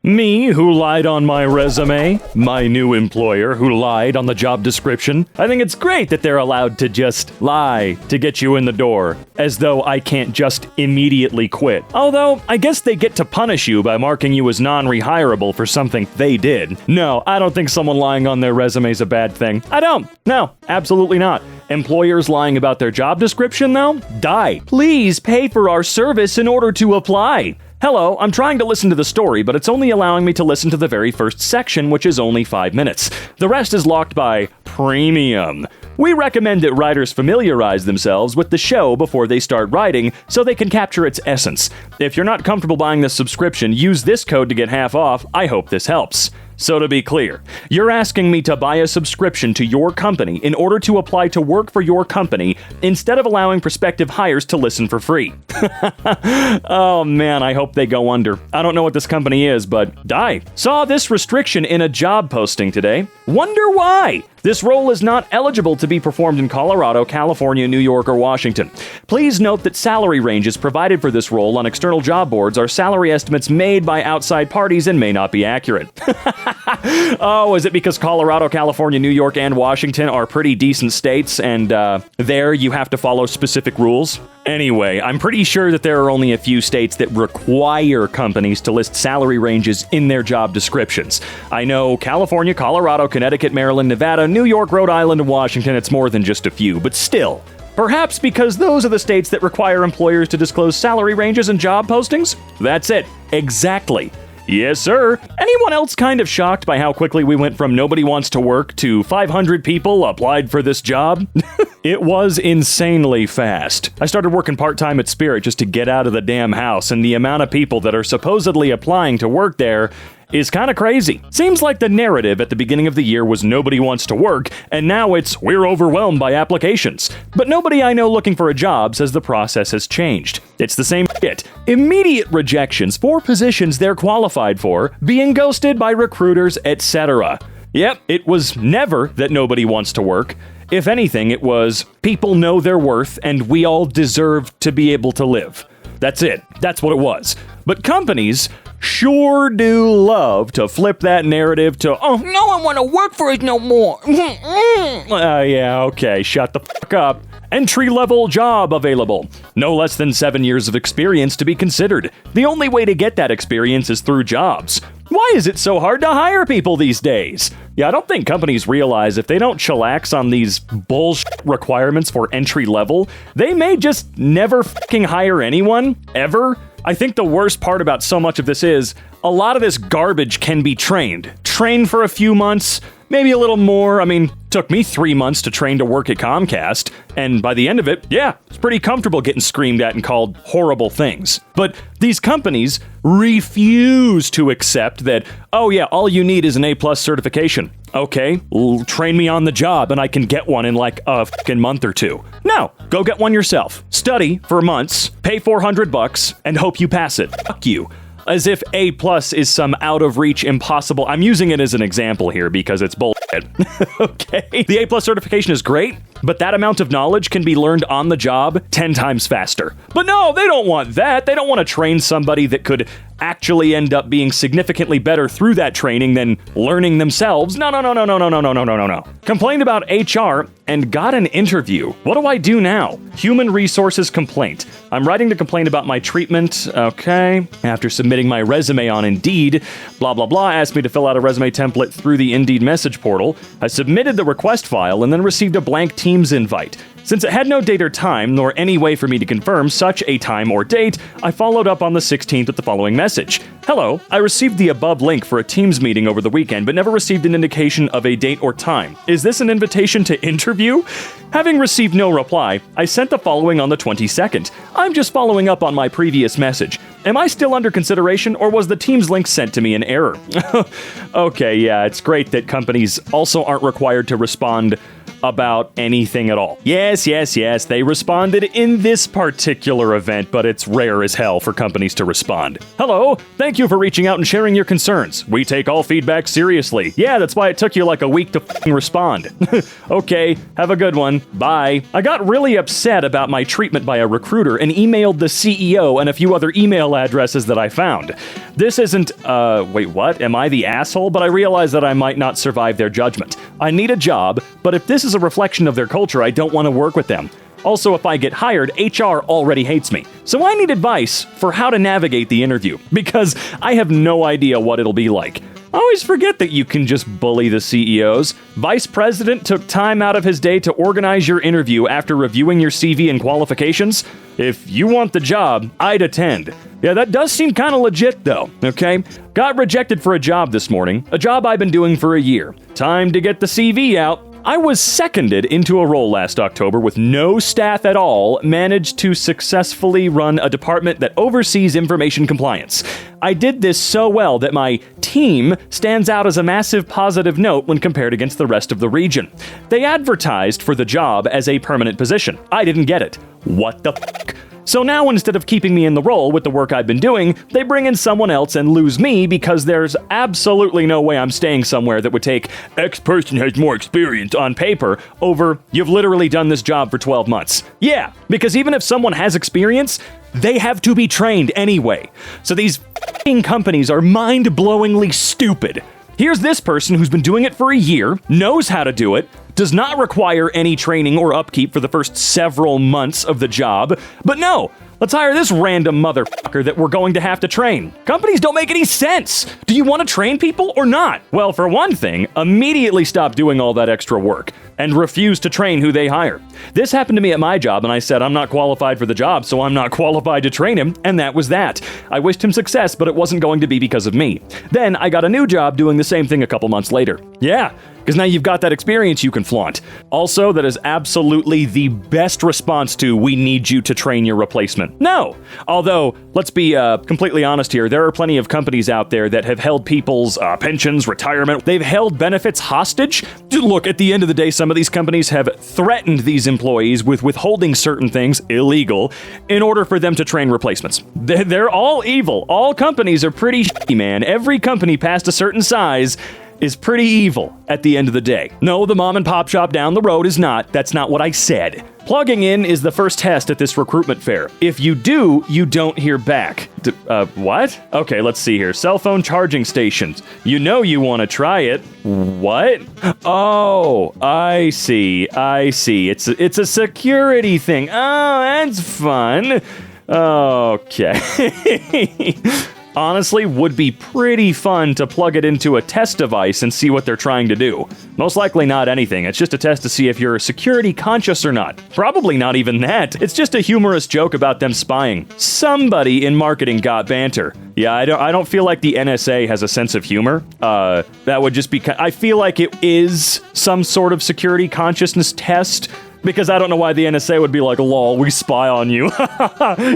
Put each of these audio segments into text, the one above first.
Me, who lied on my resume. My new employer, who lied on the job description. I think it's great that they're allowed to just lie to get you in the door, as though I can't just immediately quit. Although, I guess they get to punish you by marking you as non-rehirable for something they did. No, I don't think someone lying on their resume is a bad thing. I don't. No, absolutely not. Employers lying about their job description, though? Die. Please pay for our service in order to apply. Hello, I'm trying to listen to the story, but it's only allowing me to listen to the very first section, which is only 5 minutes. The rest is locked by premium. We recommend that writers familiarize themselves with the show before they start writing so they can capture its essence. If you're not comfortable buying this subscription, use this code to get half off. I hope this helps. So to be clear, you're asking me to buy a subscription to your company in order to apply to work for your company instead of allowing prospective hires to listen for free. Oh man, I hope they go under. I don't know what this company is, but die. Saw this restriction in a job posting today. Wonder why? This role is not eligible to be performed in Colorado, California, New York, or Washington. Please note that salary ranges provided for this role on external job boards are salary estimates made by outside parties and may not be accurate. Oh, is it because Colorado, California, New York, and Washington are pretty decent states, and there you have to follow specific rules? Anyway, I'm pretty sure that there are only a few states that require companies to list salary ranges in their job descriptions. I know California, Colorado, Connecticut, Maryland, Nevada, New York, Rhode Island, and Washington, it's more than just a few, but still. Perhaps because those are the states that require employers to disclose salary ranges in job postings? That's it. Exactly. Yes, sir. Anyone else kind of shocked by how quickly we went from nobody wants to work to 500 people applied for this job? It was insanely fast. I started working part-time at Spirit just to get out of the damn house, and the amount of people that are supposedly applying to work there is kind of crazy. Seems like the narrative at the beginning of the year was nobody wants to work, and now it's we're overwhelmed by applications. But nobody I know looking for a job says the process has changed. It's the same shit. Immediate rejections for positions they're qualified for, being ghosted by recruiters, etc. Yep, it was never that nobody wants to work. If anything, it was people know their worth and we all deserve to be able to live. That's it. That's what it was. But companies sure do love to flip that narrative to, oh, no one want to work for it no more. Yeah, okay, shut the fuck up. Entry-level job available. No less than 7 years of experience to be considered. The only way to get that experience is through jobs. Why is it so hard to hire people these days? Yeah, I don't think companies realize if they don't chillax on these bullshit requirements for entry level, they may just never fucking hire anyone, ever. I think the worst part about so much of this is, a lot of this garbage can be trained. Train for a few months, maybe a little more. I mean, took me 3 months to train to work at Comcast, and by the end of it, yeah, it's pretty comfortable getting screamed at and called horrible things. But these companies refuse to accept that, oh yeah, all you need is an A+ certification. Okay, train me on the job and I can get one in like a fucking month or two. No, go get one yourself. Study for months, pay $400, and hope you pass it. Fuck you. As if A+ is some out-of-reach impossible... I'm using it as an example here because it's bullshit. Okay? The A+ certification is great, but that amount of knowledge can be learned on the job 10 times faster. But no, they don't want that. They don't want to train somebody that could actually end up being significantly better through that training than learning themselves. No. Complained about HR and got an interview. What do I do now? Human resources complaint. I'm writing to complain about my treatment. Okay. After submitting my resume on Indeed, blah, blah, blah, asked me to fill out a resume template through the Indeed message portal. I submitted the request file and then received a blank Teams invite. Since it had no date or time, nor any way for me to confirm such a time or date, I followed up on the 16th with the following message. Hello, I received the above link for a Teams meeting over the weekend, but never received an indication of a date or time. Is this an invitation to interview? Having received no reply, I sent the following on the 22nd. I'm just following up on my previous message. Am I still under consideration, or was the Teams link sent to me in error? Okay, yeah, it's great that companies also aren't required to respond about anything at all. Yes, they responded in this particular event, but it's rare as hell for companies to respond. Hello, thank you for reaching out and sharing your concerns. We take all feedback seriously. Yeah, that's why it took you like a week to respond. Okay, have a good one. Bye. I got really upset about my treatment by a recruiter and emailed the CEO and a few other email addresses that I found. This isn't, wait, what? Am I the asshole? But I realize that I might not survive their judgment. I need a job, but if this is a reflection of their culture, I don't want to work with them. Also, if I get hired, HR already hates me. So I need advice for how to navigate the interview, because I have no idea what it'll be like. I always forget that you can just bully the CEOs. Vice President took time out of his day to organize your interview after reviewing your CV and qualifications. If you want the job, I'd attend. Yeah, that does seem kind of legit though, okay? Got rejected for a job this morning, a job I've been doing for a year. Time to get the CV out. I was seconded into a role last October with no staff at all, managed to successfully run a department that oversees information compliance. I did this so well that my team stands out as a massive positive note when compared against the rest of the region. They advertised for the job as a permanent position. I didn't get it. What the fuck? So now instead of keeping me in the role with the work I've been doing, they bring in someone else and lose me because there's absolutely no way I'm staying somewhere that would take X person has more experience on paper over you've literally done this job for 12 months. Yeah, because even if someone has experience, they have to be trained anyway. So these f***ing companies are mind-blowingly stupid. Here's this person who's been doing it for a year, knows how to do it, does not require any training or upkeep for the first several months of the job, but no, let's hire this random motherfucker that we're going to have to train. Companies don't make any sense. Do you want to train people or not? Well, for one thing, immediately stop doing all that extra work and refuse to train who they hire. This happened to me at my job, and I said, I'm not qualified for the job, so I'm not qualified to train him, and that was that. I wished him success, but it wasn't going to be because of me. Then I got a new job doing the same thing a couple months later. Yeah, because now you've got that experience you can flaunt. Also, that is absolutely the best response to, we need you to train your replacement. No. Although, let's be completely honest here, there are plenty of companies out there that have held people's pensions, retirement, they've held benefits hostage. Look, at the end of the day, some of these companies have threatened these employees with withholding certain things, illegal, in order for them to train replacements. They're all evil. All companies are pretty shitty, man. Every company past a certain size is pretty evil at the end of the day. No, the mom and pop shop down the road is not. That's not what I said. Plugging in is the first test at this recruitment fair. If you do, you don't hear back. What? Okay, let's see here. Cell phone charging stations. You know you want to try it. What? Oh, I see. It's a security thing. Oh, that's fun. Okay. Honestly, would be pretty fun to plug it into a test device and see what they're trying to do. Most likely not anything. It's just a test to see if you're security conscious or not. Probably not even that. It's just a humorous joke about them spying. Somebody in marketing got banter. Yeah, I don't feel like the NSA has a sense of humor. That would just be... I feel like it is some sort of security consciousness test, because I don't know why the NSA would be like, lol, we spy on you.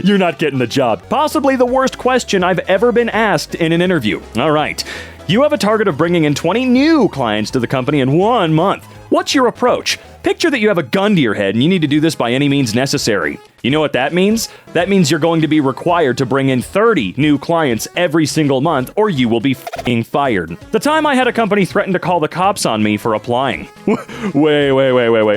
You're not getting the job. Possibly the worst question I've ever been asked in an interview. All right. You have a target of bringing in 20 new clients to the company in 1 month. What's your approach? Picture that you have a gun to your head and you need to do this by any means necessary. You know what that means? That means you're going to be required to bring in 30 new clients every single month, or you will be f***ing fired. The time I had a company threaten to call the cops on me for applying. Wait.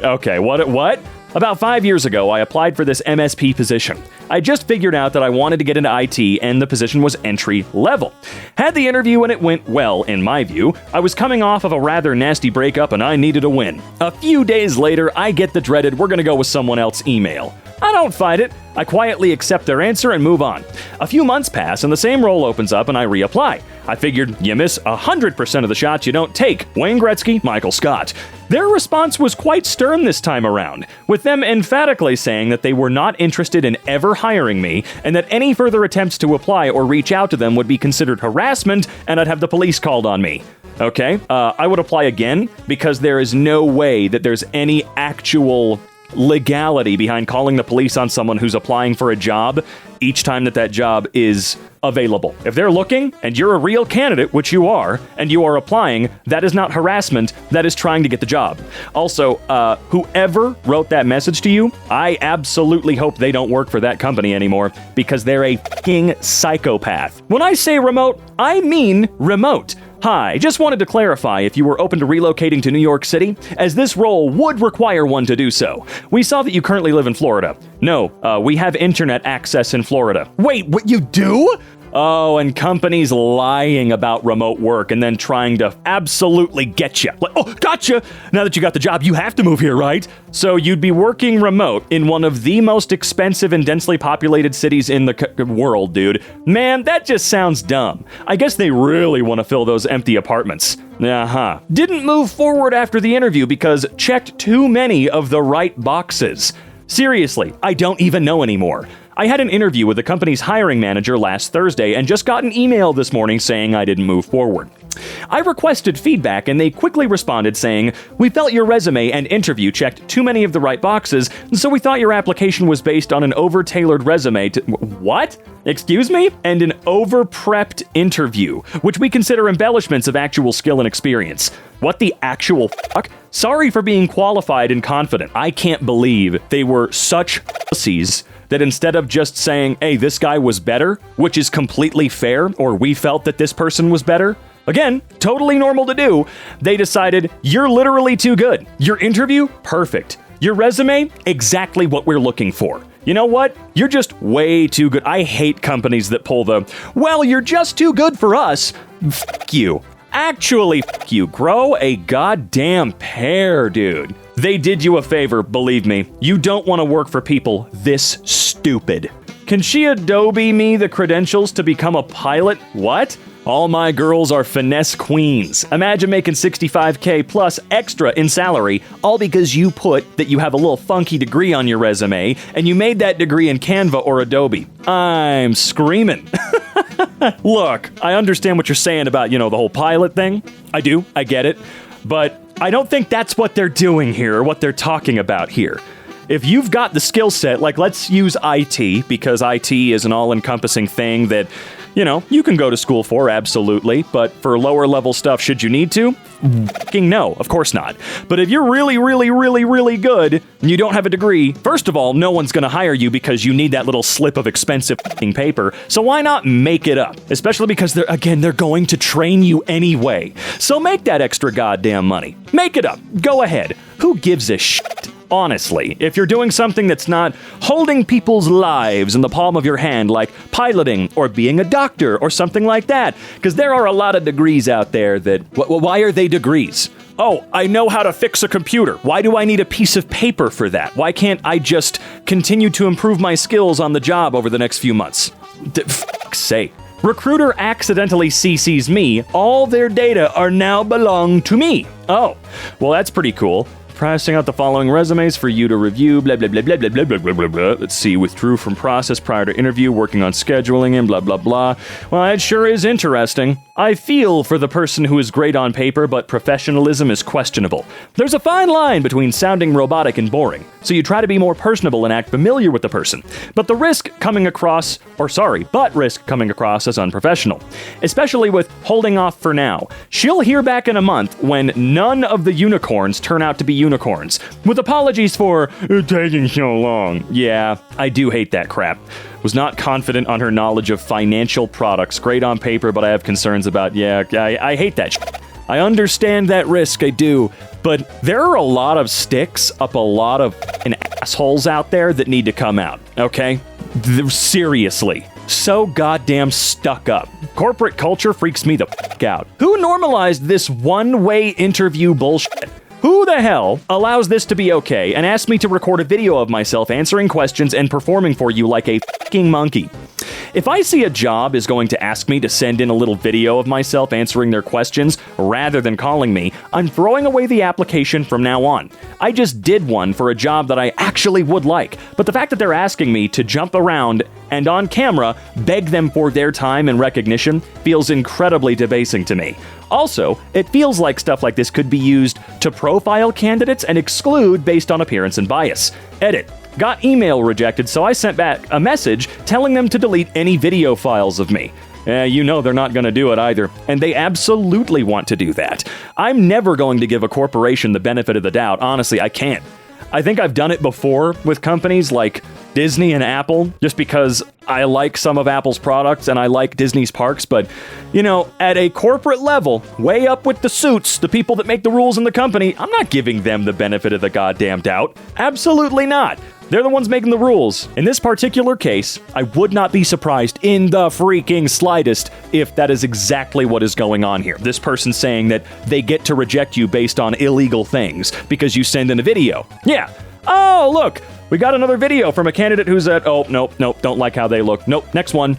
Okay, what? About 5 years ago, I applied for this MSP position. I just figured out that I wanted to get into IT, and the position was entry level. Had the interview and it went well, in my view. I was coming off of a rather nasty breakup and I needed a win. A few days later, I get the dreaded "we're gonna go with someone else" email. I don't fight it. I quietly accept their answer and move on. A few months pass and the same role opens up and I reapply. I figured you miss 100% of the shots you don't take. Wayne Gretzky, Michael Scott. Their response was quite stern this time around, with them emphatically saying that they were not interested in ever hiring me and that any further attempts to apply or reach out to them would be considered harassment and I'd have the police called on me. Okay, I would apply again because there is no way that there's any actual legality behind calling the police on someone who's applying for a job each time that job is available. If they're looking and you're a real candidate, which you are, and you are applying, that is not harassment, that is trying to get the job. Also, whoever wrote that message to you, I absolutely hope they don't work for that company anymore, because they're a f***ing psychopath. When I say remote, I mean remote. Hi, just wanted to clarify if you were open to relocating to New York City, as this role would require one to do so. We saw that you currently live in Florida. No, we have internet access in Florida. Wait, what, you do? Oh, and companies lying about remote work and then trying to absolutely get you. Like, oh, gotcha! Now that you got the job, you have to move here, right? So you'd be working remote in one of the most expensive and densely populated cities in the world, dude. Man, that just sounds dumb. I guess they really want to fill those empty apartments. Didn't move forward after the interview because checked too many of the right boxes. Seriously, I don't even know anymore. I had an interview with the company's hiring manager last Thursday and just got an email this morning saying I didn't move forward. I requested feedback and they quickly responded saying, "We felt your resume and interview checked too many of the right boxes, so we thought your application was based on an over-tailored resume to..." What? Excuse me? And an over-prepped interview, which we consider embellishments of actual skill and experience. What the actual fuck? Sorry for being qualified and confident. I can't believe they were such pussies that instead of just saying, "Hey, this guy was better," which is completely fair, or "we felt that this person was better," again, totally normal to do, they decided, "You're literally too good. Your interview, perfect. Your resume, exactly what we're looking for. You know what? You're just way too good." I hate companies that pull the, "Well, you're just too good for us." Fuck you. Actually, fuck you. Grow a goddamn pair, dude. They did you a favor, believe me. You don't want to work for people this stupid. Can she Adobe me the credentials to become a pilot? What? All my girls are finesse queens. Imagine making $65K plus extra in salary, all because you put that you have a little funky degree on your resume, and you made that degree in Canva or Adobe. I'm screaming. Look, I understand what you're saying about, the whole pilot thing. I do, I get it. But I don't think that's what they're doing here, or what they're talking about here. If you've got the skill set, like let's use IT, because IT is an all-encompassing thing that, you can go to school for, absolutely, but for lower level stuff, should you need to? Fucking no, of course not. But if you're really, really, really, really good, and you don't have a degree, first of all, no one's gonna hire you because you need that little slip of expensive fucking paper, so why not make it up? Especially because they're going to train you anyway. So make that extra goddamn money. Make it up. Go ahead. Who gives a shit? Honestly, if you're doing something that's not holding people's lives in the palm of your hand, like piloting or being a doctor or something like that, because there are a lot of degrees out there that, why are they degrees? Oh, I know how to fix a computer. Why do I need a piece of paper for that? Why can't I just continue to improve my skills on the job over the next few months? Fuck's sake. Recruiter accidentally CCs me. All their data are now belong to me. Oh, well, that's pretty cool. Pricing out the following resumes for you to review, blah, blah, blah, blah, blah, blah, blah, blah, blah, blah. Let's see, withdrew from process prior to interview, working on scheduling and blah, blah, blah. Well, that sure is interesting. I feel for the person who is great on paper, but professionalism is questionable. There's a fine line between sounding robotic and boring, so you try to be more personable and act familiar with the person. But risk coming across as unprofessional. Especially with holding off for now. She'll hear back in a month when none of the unicorns turn out to be unicorns. With apologies for taking so long. Yeah, I do hate that crap. Was not confident on her knowledge of financial products. Great on paper, but I have concerns about, I hate that shit. I understand that risk, I do. But there are a lot of sticks up a lot of assholes out there that need to come out, okay? Seriously. So goddamn stuck up. Corporate culture freaks me the fuck out. Who normalized this one-way interview bullshit? Who the hell allows this to be okay and asked me to record a video of myself answering questions and performing for you like a fucking monkey? If I see a job is going to ask me to send in a little video of myself answering their questions rather than calling me, I'm throwing away the application from now on. I just did one for a job that I actually would like, but the fact that they're asking me to jump around and on camera beg them for their time and recognition feels incredibly debasing to me. Also, it feels like stuff like this could be used to profile candidates and exclude based on appearance and bias. Edit. Got email rejected, so I sent back a message telling them to delete any video files of me. You know they're not going to do it either, and they absolutely want to do that. I'm never going to give a corporation the benefit of the doubt. Honestly, I can't. I think I've done it before with companies like Disney and Apple, just because I like some of Apple's products and I like Disney's parks, but, you know, at a corporate level, way up with the suits, the people that make the rules in the company, I'm not giving them the benefit of the goddamn doubt. Absolutely not. They're the ones making the rules. In this particular case, I would not be surprised in the freaking slightest if that is exactly what is going on here. This person saying that they get to reject you based on illegal things because you send in a video. Yeah. Oh, look, we got another video from a candidate who's at, oh, nope, don't like how they look. Nope, next one.